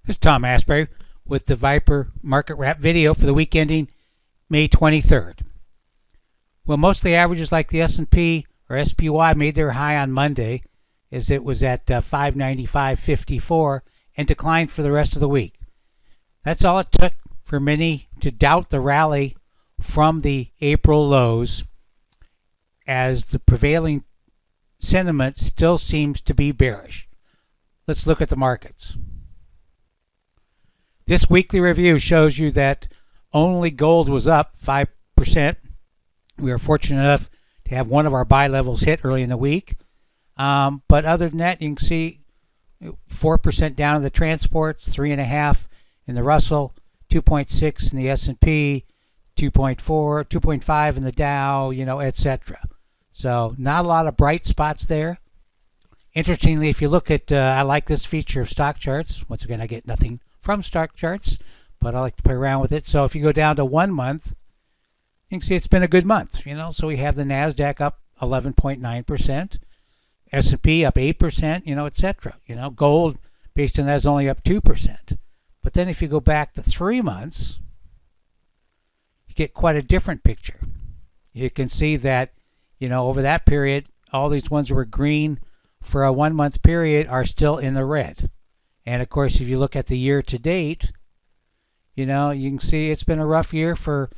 This is Tom Aspray with the Viper Market Wrap video for the week ending May 23rd. Well, most of the averages like the S&P or SPY made their high on Monday as it was at 595.54 and declined for the rest of the week. That's all it took for many to doubt the rally from the April lows, as the prevailing sentiment still seems to be bearish. Let's look at the markets. This weekly review shows you that only gold was up 5%. We were fortunate enough to have one of our buy levels hit early in the week. But other than that, you can see 4% down in the transports, 3.5% in the Russell, 2.6% in the S&P, 2.4%, 2.5% in the Dow, etc. So not a lot of bright spots there. Interestingly, if you look at, I like this feature of stock charts. Once again, I get nothing from stock charts, but I like to play around with it. So if you go down to 1 month, you can see it's been a good month. So we have the NASDAQ up 11.9%, S&P up 8%, etc. Gold based on that is only up 2%. But then if you go back to 3 months, you get quite a different picture. You can see that, over that period, all these ones that were green for a 1 month period are still in the red. And of course, if you look at the year to date, you can see it's been a rough year for,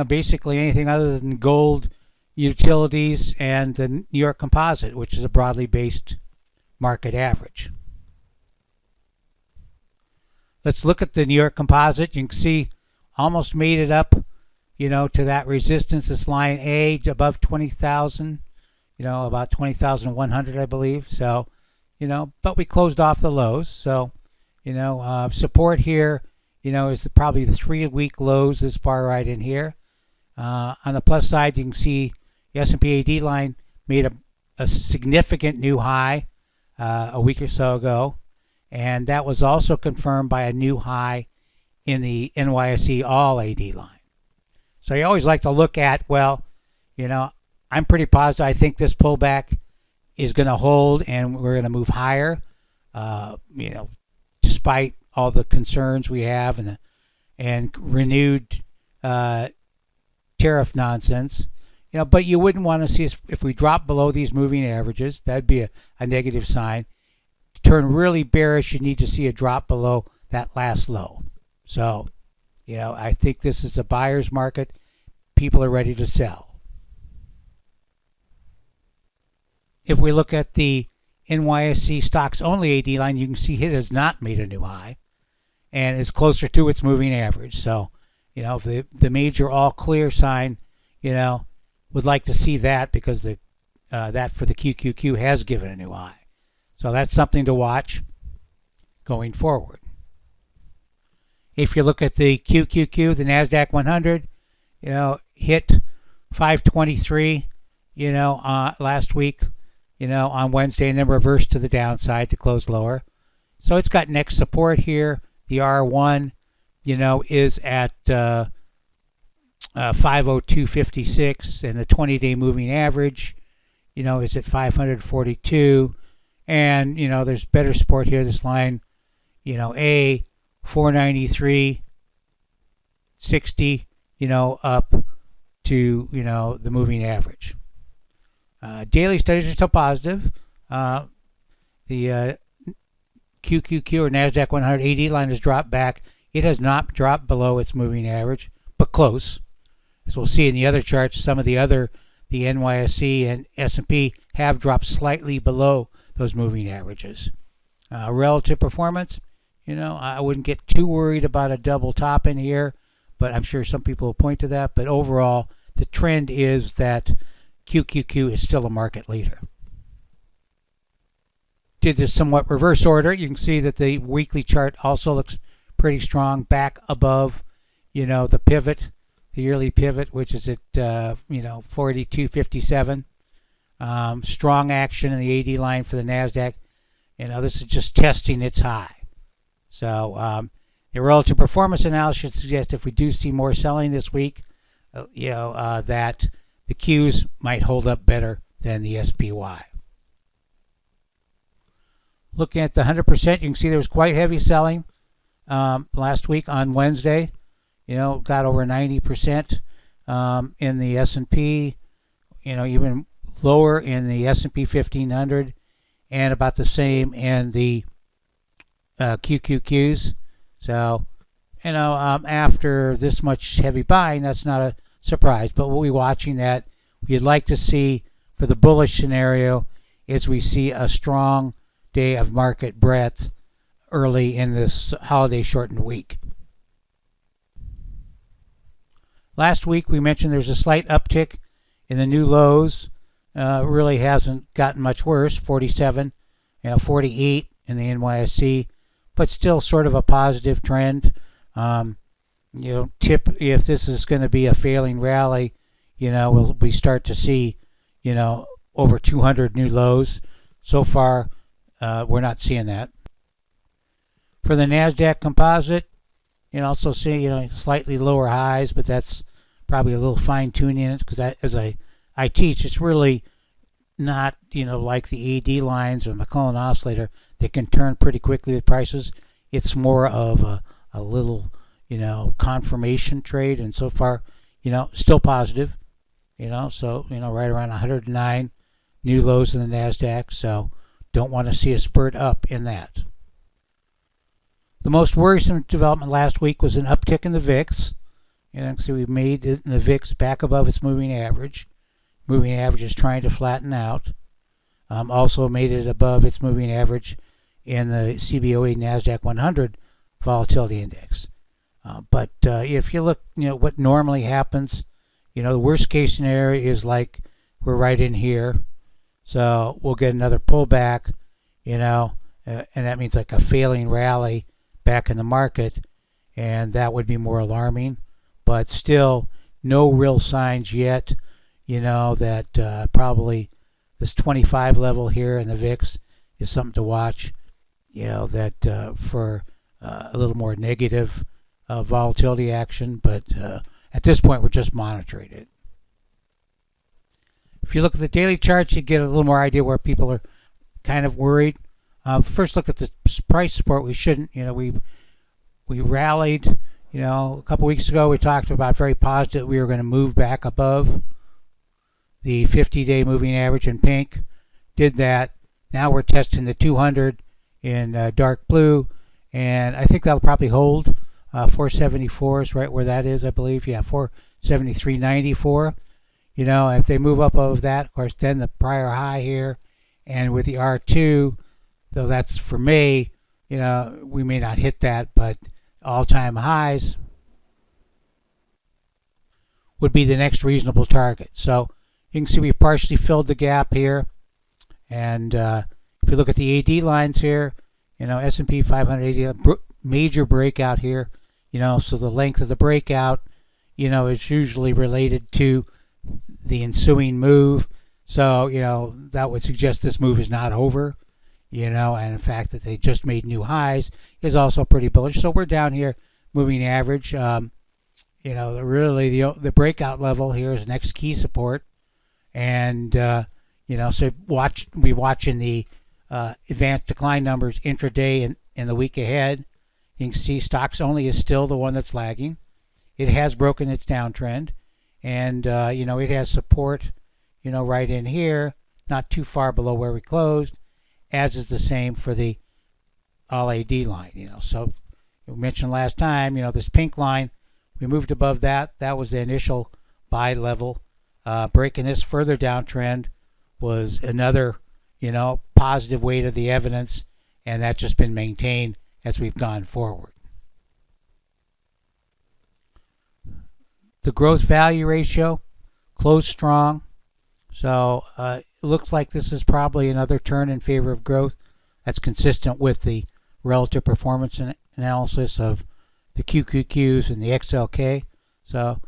basically anything other than gold, utilities, and the New York Composite, which is a broadly based market average. Let's look at the New York Composite. You can see almost made it up, to that resistance, this line A above 20,000, about 20,100, I believe. So, but we closed off the lows. So, support here, is probably the 3-week lows this far right in here. On the plus side, you can see the S&P AD line made a significant new high a week or so ago. And that was also confirmed by a new high in the NYSE All AD line. So you always like to look at, well, I'm pretty positive I think this pullback is going to hold and we're going to move higher, despite all the concerns we have and renewed tariff nonsense. But you wouldn't want to see us, if we drop below these moving averages, that'd be a negative sign. To turn really bearish, you need to see a drop below that last low. So, I think this is a buyer's market. People are ready to sell. If we look at the NYSE stocks only AD line, you can see it has not made a new high and is closer to its moving average. So, the major all clear sign, would like to see that, because that for the QQQ has given a new high. So that's something to watch going forward. If you look at the QQQ, the NASDAQ 100, hit 523, last week, on Wednesday, and then reversed to the downside to close lower. So it's got next support here. The R1, is at 502.56, and the 20-day moving average, is at 542. And, there's better support here. This line, A, 493.60, up to, the moving average. Daily studies are still positive. The QQQ or NASDAQ 100 AD line has dropped back. It has not dropped below its moving average, but close. As we'll see in the other charts, some of the NYSE and S&P have dropped slightly below those moving averages. Relative performance, I wouldn't get too worried about a double top in here, but I'm sure some people will point to that. But overall, the trend is that QQQ is still a market leader. Did this somewhat reverse order. You can see that the weekly chart also looks pretty strong, back above, the pivot, the yearly pivot, which is at, 42.57. Strong action in the AD line for the NASDAQ. This is just testing its high. So the relative performance analysis suggests if we do see more selling this week, that the Qs might hold up better than the SPY. Looking at the 100%, you can see there was quite heavy selling last week on Wednesday. Got over 90% in the S&P. Even lower in the S&P 1500, and about the same in the QQQs. So, after this much heavy buying, that's not a surprise. But we'll be watching that. We'd like to see, for the bullish scenario, is we see a strong day of market breadth early in this holiday shortened week. Last week we mentioned there's a slight uptick in the new lows. Really hasn't gotten much worse. 47, 48 in the NYSE, but still sort of a positive trend. Tip if this is going to be a failing rally, we start to see, over 200 new lows. So far, we're not seeing that. For the NASDAQ composite, also see, slightly lower highs, but that's probably a little fine tuning in it, because as I teach, it's really not, like the AD lines or McClellan oscillator that can turn pretty quickly with prices. It's more of a little, confirmation trade, and so far, still positive, so, right around 109 new lows in the NASDAQ, so don't want to see a spurt up in that. The most worrisome development last week was an uptick in the VIX. So we made the VIX back above its moving average. Moving average is trying to flatten out. Also made it above its moving average in the CBOE NASDAQ 100 volatility index. But if you look, what normally happens, the worst case scenario is like we're right in here. So we'll get another pullback, and that means like a failing rally back in the market, and that would be more alarming. But still, no real signs yet, that probably this 25 level here in the VIX is something to watch, that for a little more negative volatility action. But at this point, we're just monitoring it. If you look at the daily charts, you get a little more idea where people are kind of worried. First, look at the price support. We shouldn't, we rallied. A couple weeks ago we talked about very positive we were going to move back above the 50-day moving average in pink. Did that. Now we're testing the 200 in dark blue, and I think that'll probably hold. 474 is right where that is, I believe. Yeah, 473.94. If they move up above that, of course, then the prior high here, and with the R2, though that's for May, we may not hit that, but all-time highs would be the next reasonable target. So you can see we partially filled the gap here, and if you look at the AD lines here, S&P 580 major breakout here, so the length of the breakout, is usually related to the ensuing move. So that would suggest this move is not over. And in fact that they just made new highs is also pretty bullish. So we're down here, moving average. Really the breakout level here is next key support, and so we watching the advanced decline numbers intraday and in the week ahead. You can see stocks only is still the one that's lagging. It has broken its downtrend, and it has support, right in here, not too far below where we closed. As is the same for the all AD line, So we mentioned last time, this pink line, we moved above that. That was the initial buy level. Breaking this further downtrend was another, positive weight of the evidence, and that's just been maintained as we've gone forward. The growth value ratio closed strong. So it looks like this is probably another turn in favor of growth. That's consistent with the relative performance analysis of the QQQs and the XLK. So,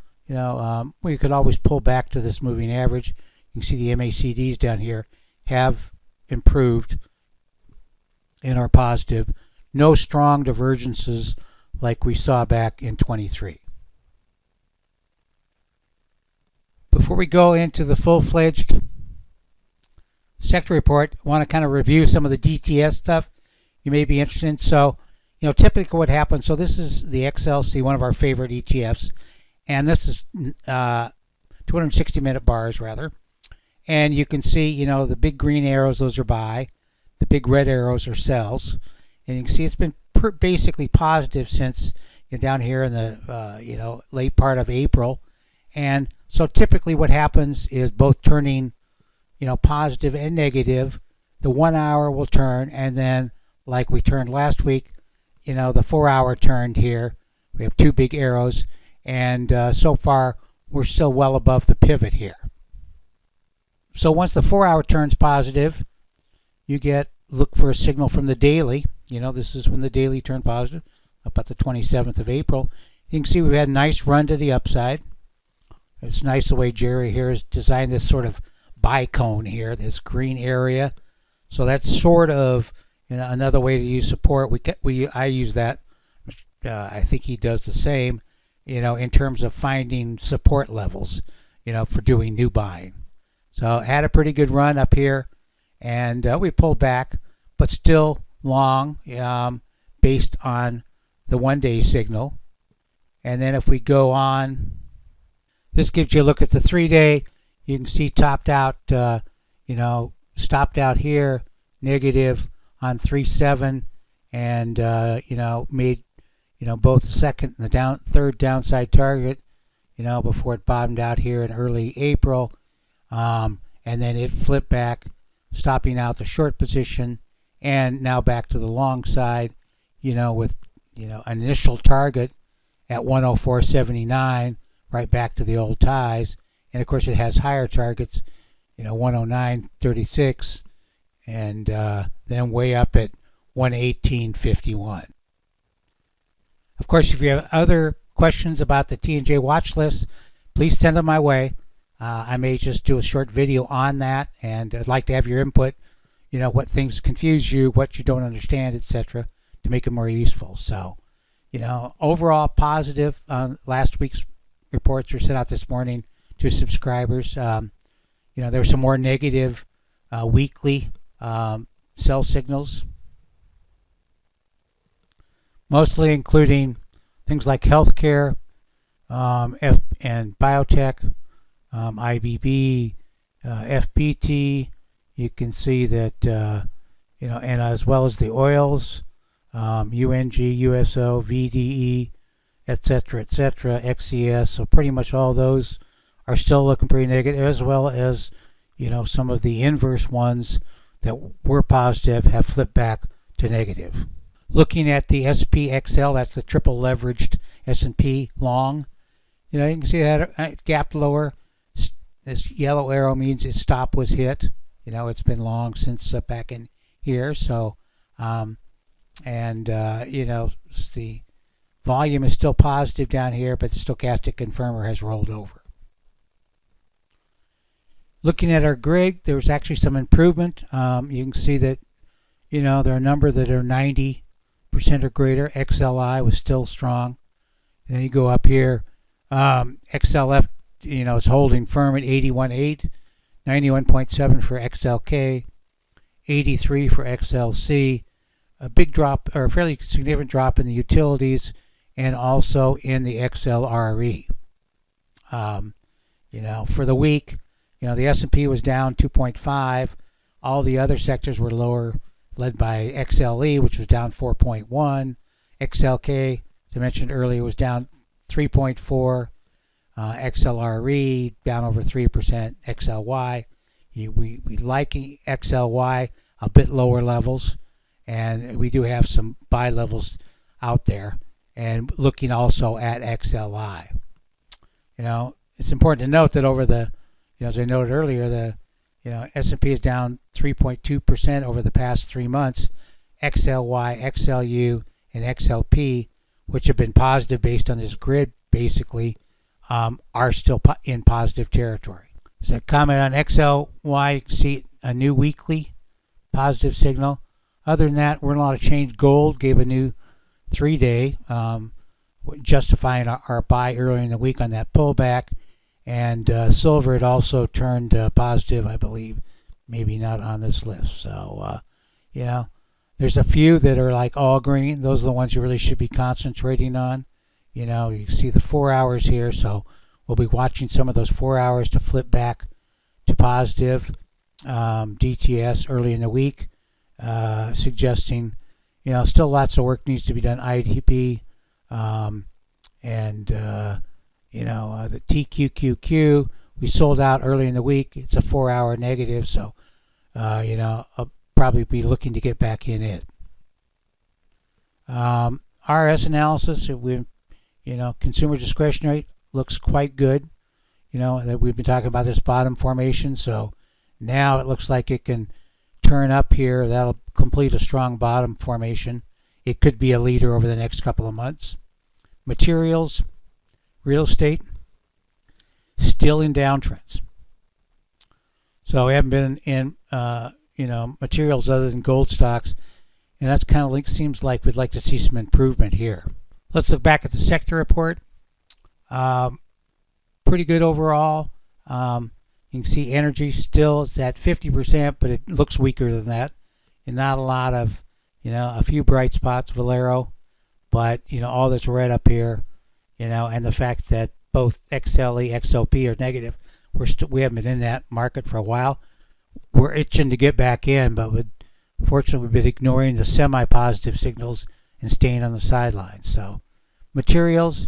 we could always pull back to this moving average. You can see the MACDs down here have improved and are positive. No strong divergences like we saw back in 23. Before we go into the full-fledged sector report, I want to kind of review some of the DTS stuff you may be interested in. So, typically what happens, so this is the XLC, one of our favorite ETFs, and this is 260-minute bars, rather. And you can see, the big green arrows, those are buy. The big red arrows are sells. And you can see it's been basically positive since down here in the, late part of April. And so typically what happens is both turning, positive and negative. The 1 hour will turn, and then like we turned last week, the 4 hour turned here. We have two big arrows, and so far we're still well above the pivot here. So once the 4 hour turns positive, you look for a signal from the daily. This is when the daily turned positive, about the 27th of April. You can see we've had a nice run to the upside. It's nice the way Jerry here has designed this sort of bicone here, this green area. So that's sort of another way to use support. I use that. I think he does the same. In terms of finding support levels. For doing new buying. So had a pretty good run up here, and we pulled back, but still long based on the 1 day signal. And then if we go on, this gives you a look at the 3 day. You can see topped out, stopped out here, negative on 3.7, and made both the second and the third downside target, before it bottomed out here in early April, and then it flipped back, stopping out the short position, and now back to the long side, with an initial target at 104.79, right back to the old ties. And of course it has higher targets, 109.36, and then way up at 118.51. Of course, if you have other questions about the T&J watch list, please send them my way. I may just do a short video on that, and I'd like to have your input, what things confuse you, what you don't understand, etc., to make it more useful. So, overall positive. Last week's reports were sent out this morning to subscribers. There were some more negative weekly sell signals, mostly including things like healthcare and biotech, IBB, FPT. You can see that, and as well as the oils, UNG, USO, VDE, etc., XES. So pretty much all those are still looking pretty negative, as well as, some of the inverse ones that were positive have flipped back to negative. Looking at the SPXL, that's the triple leveraged S&P long. You can see that it gapped lower. This yellow arrow means its stop was hit. It's been long since back in here. So, the volume is still positive down here, but the stochastic confirmer has rolled over. Looking at our grid, there was actually some improvement. You can see that, there are a number that are 90% or greater. XLI was still strong. And then you go up here, XLF, is holding firm at 81.8, 91.7 for XLK, 83 for XLC. A big drop, or a fairly significant drop in the utilities, and also in the XLRE. For the week, the S&P was down 2.5. All the other sectors were lower, led by XLE, which was down 4.1. XLK, as I mentioned earlier, was down 3.4. XLRE down over 3%. XLY, we like XLY a bit lower levels, and we do have some buy levels out there. And looking also at XLI, it's important to note that over the, as I noted earlier, the S&P is down 3.2% over the past 3 months. XLY, XLU, and XLP, which have been positive based on this grid, basically, are still in positive territory. So comment on XLY, you can see a new weekly positive signal. Other than that, we're in a lot of change. Gold gave a new 3 day, justifying our buy earlier in the week on that pullback. And silver had also turned positive, I believe, maybe not on this list. So, There's a few that are like all green. Those are the ones you really should be concentrating on. You see the 4 hours here, so we'll be watching some of those 4 hours to flip back to positive. DTS early in the week, suggesting, still lots of work needs to be done. IDP, and the TQQQ, we sold out early in the week. It's a 4 hour negative, so I'll probably be looking to get back in it. RS analysis, consumer discretionary looks quite good. That we've been talking about this bottom formation, so now it looks like it can turn up here. That'll complete a strong bottom formation. It could be a leader over the next couple of months. Materials, real estate, still in downtrends. So we haven't been in materials other than gold stocks, and that's kind of seems like we'd like to see some improvement here. Let's look back at the sector report. Pretty good overall. You can see energy still is at 50%, but it looks weaker than that. And not a lot of, a few bright spots, Valero, but, all that's red up here, and the fact that both XLE, XOP are negative. We haven't been in that market for a while. We're itching to get back in, but fortunately we've been ignoring the semi-positive signals and staying on the sidelines. So materials,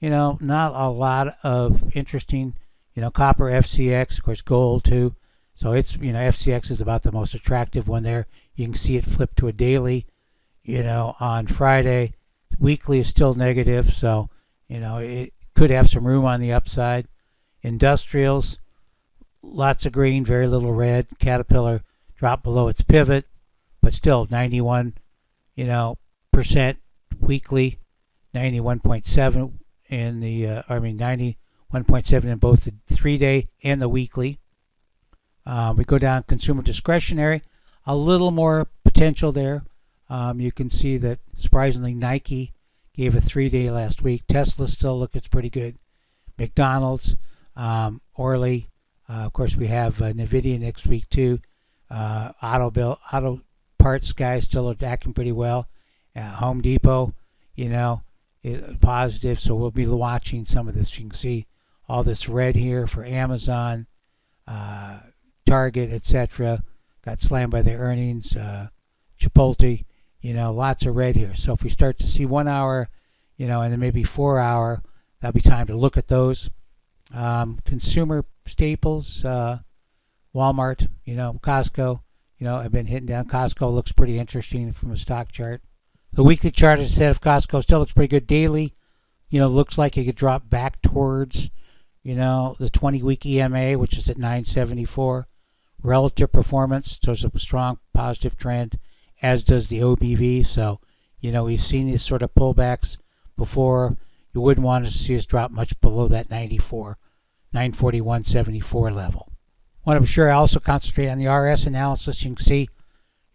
not a lot of interesting, copper, FCX, of course gold too. So it's, FCX is about the most attractive one there. You can see it flip to a daily, on Friday. Weekly is still negative, so, it could have some room on the upside. Industrials, lots of green, very little red. Caterpillar dropped below its pivot, but still 91, percent weekly, 91.7 in the 91.7 in both the 3-day and the weekly. We go down consumer discretionary, a little more potential there. You can see that surprisingly Nike gave a 3-day last week. Tesla still looks pretty good. McDonald's, Orly, of course we have Nvidia next week too. Auto parts guys still are acting pretty well. Home Depot, is positive, so we'll be watching some of this. You can see all this red here for Amazon, Target, etc. Got slammed by their earnings. Chipotle, lots of red here. So if we start to see 1 hour, and then maybe 4 hour, that'll be time to look at those. Consumer staples, Walmart, Costco, I've been hitting down. Costco looks pretty interesting from a stock chart. The weekly chart, as I said, of Costco still looks pretty good. Daily, looks like it could drop back towards, the 20-week EMA, which is at 974. Relative performance shows a strong positive trend, as does the OBV. So, we've seen these sort of pullbacks before. You wouldn't want to see us drop much below that 941.74 level. Want to be sure I also concentrate on the RS analysis. You can see,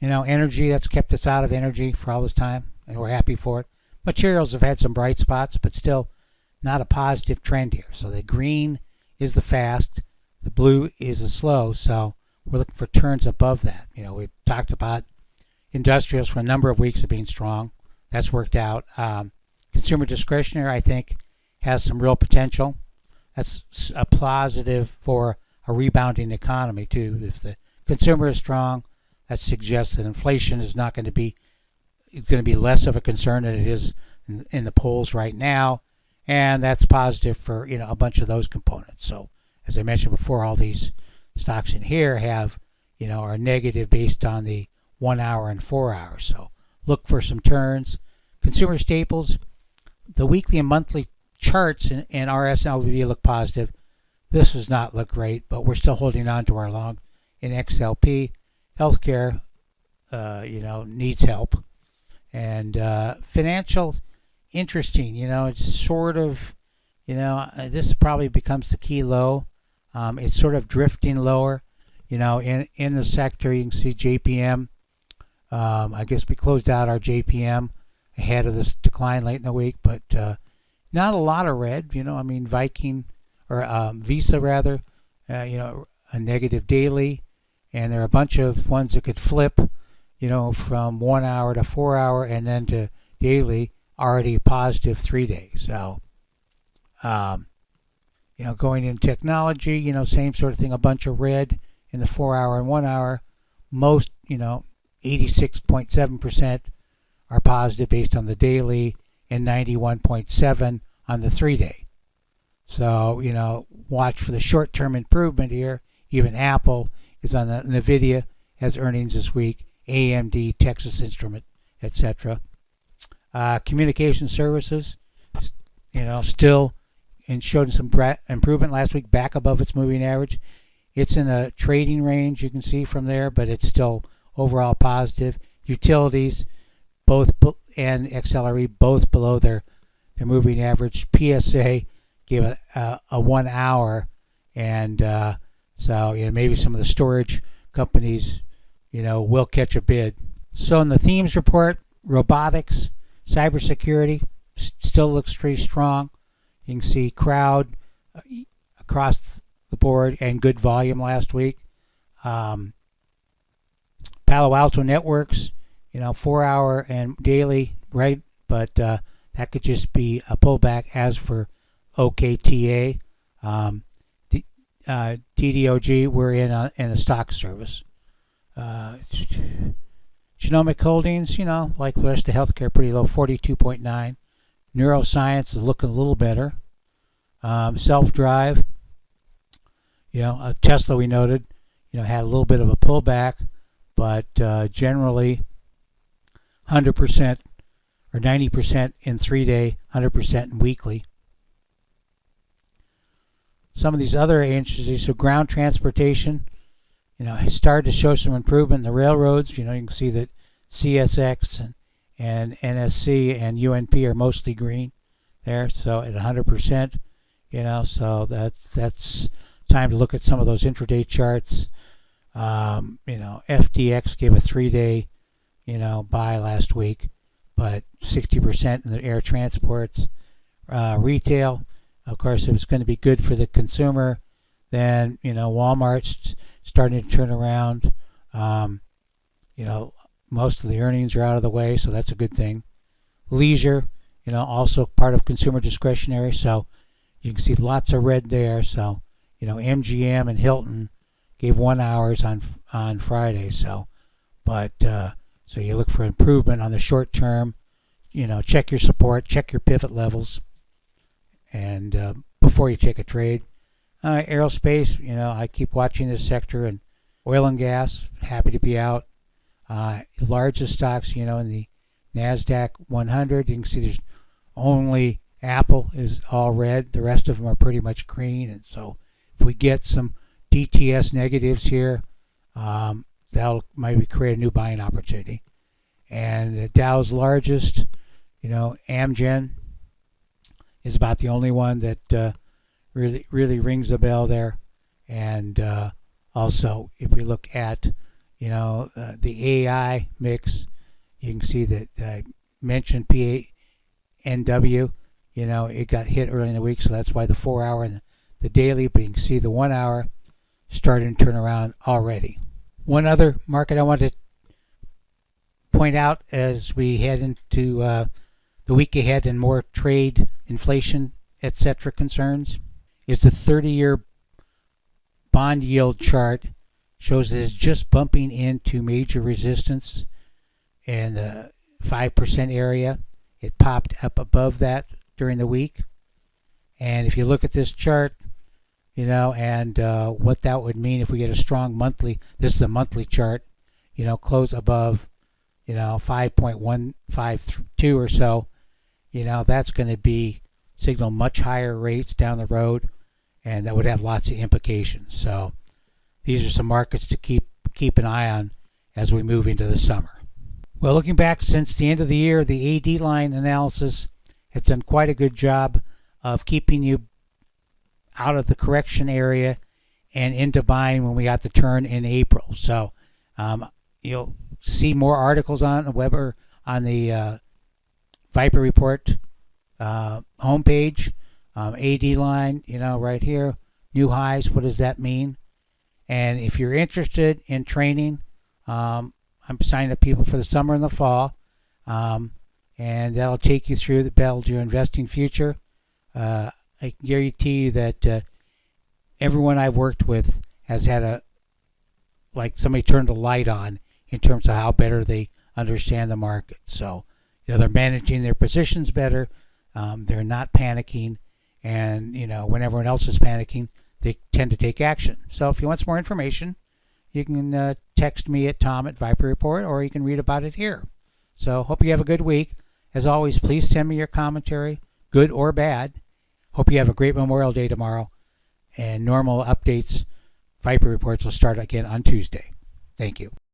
energy, that's kept us out of energy for all this time, and we're happy for it. Materials have had some bright spots, but still not a positive trend here. So the green is the fast, the blue is the slow, so we're looking for turns above that. We've talked about industrials for a number of weeks of being strong. That's worked out. Consumer discretionary, I think, has some real potential. That's a positive for a rebounding economy, too. If the consumer is strong, that suggests that inflation is not going to be less of a concern than it is in the polls right now, and that's positive for a bunch of those components. So as I mentioned before, all these stocks in here have are negative based on the 1 hour and 4 hours. So look for some turns. Consumer staples, the weekly and monthly charts in RS and LVV look positive. This does not look great, but we're still holding on to our long in XLP. Healthcare, needs help. And financial, interesting. It's sort of, this probably becomes the key low. It's sort of drifting lower. In the sector, you can see JPM. I guess we closed out our JPM ahead of this decline late in the week, but not a lot of red. Viking or Visa rather, a negative daily, and there are a bunch of ones that could flip. from 1 hour to 4 hour and then to daily, already positive 3 days. So, going in technology, same sort of thing, a bunch of red in the 4 hour and 1 hour. Most, 86.7% are positive based on the daily and 91.7 on the 3 day. So, watch for the short-term improvement here. Even Apple is on the NVIDIA, has earnings this week, AMD, Texas Instrument, etc. Communication services, still and showed some improvement last week, back above its moving average. It's in a trading range, you can see from there, but it's still overall positive. Utilities, both and XLRE, both below their moving average. PSA gave a 1 hour, and so maybe some of the storage companies will catch a bid. So in the themes report, robotics, cybersecurity still looks pretty strong. You can see crowd across the board and good volume last week. Palo Alto Networks, 4 hour and daily, right? But that could just be a pullback. As for OKTA, DDOG, we're in a stock service. Genomic Holdings, like the rest of healthcare, pretty low, 42.9. Neuroscience is looking a little better. Self-drive, Tesla, we noted, had a little bit of a pullback, but generally 100% or 90% in 3 day, 100% in weekly. Some of these other agencies, so ground transportation, has started to show some improvement in the railroads. You can see that CSX and NSC and UNP are mostly green there, so at 100%, so that's time to look at some of those intraday charts. FDX gave a 3 day, buy last week, but 60% in the air transports. Retail, of course, if it's going to be good for the consumer, then, Walmart's starting to turn around. Most of the earnings are out of the way, so that's a good thing. Leisure, also part of consumer discretionary, so you can see lots of red there. So, MGM and Hilton gave 1 hours on Friday, so, but so you look for improvement on the short term. Check your support, check your pivot levels, and before you take a trade. Aerospace, I keep watching this sector, and oil and gas, happy to be out. Largest stocks, in the NASDAQ 100, you can see there's only Apple is all red. The rest of them are pretty much green, and so if we get some DTS negatives here, that'll maybe create a new buying opportunity. And the Dow's largest, Amgen is about the only one that really rings a bell there. And also, if we look at the AI mix, you can see that I mentioned PNW. It got hit early in the week, so that's why the 4 hour and the daily, but you can see the 1 hour starting to turn around already. One other market I want to point out as we head into the week ahead and more trade, inflation, etc. concerns is the 30-year bond yield chart. Shows that it's just bumping into major resistance in the 5% area. It popped up above that during the week. And if you look at this chart, and what that would mean if we get a strong monthly, this is a monthly chart, close above, 5.152 or so, that's going to be signal much higher rates down the road, and that would have lots of implications. So these are some markets to keep an eye on as we move into the summer. Well, looking back since the end of the year, the AD line analysis has done quite a good job of keeping you out of the correction area and into buying when we got the turn in April. So you'll see more articles on the Weber on the Viper Report homepage. AD line, right here, new highs. What does that mean? And if you're interested in training, I'm signing up people for the summer and the fall, and that'll take you through the Build Your Investing Future. I can guarantee you that everyone I've worked with has had like somebody turned a light on in terms of how better they understand the market. So, they're managing their positions better. They're not panicking, and when everyone else is panicking, they tend to take action. So if you want some more information, you can text me at Tom@Viper Report, or you can read about it here. So hope you have a good week. As always, please send me your commentary, good or bad. Hope you have a great Memorial Day tomorrow. And normal updates, Viper Reports will start again on Tuesday. Thank you.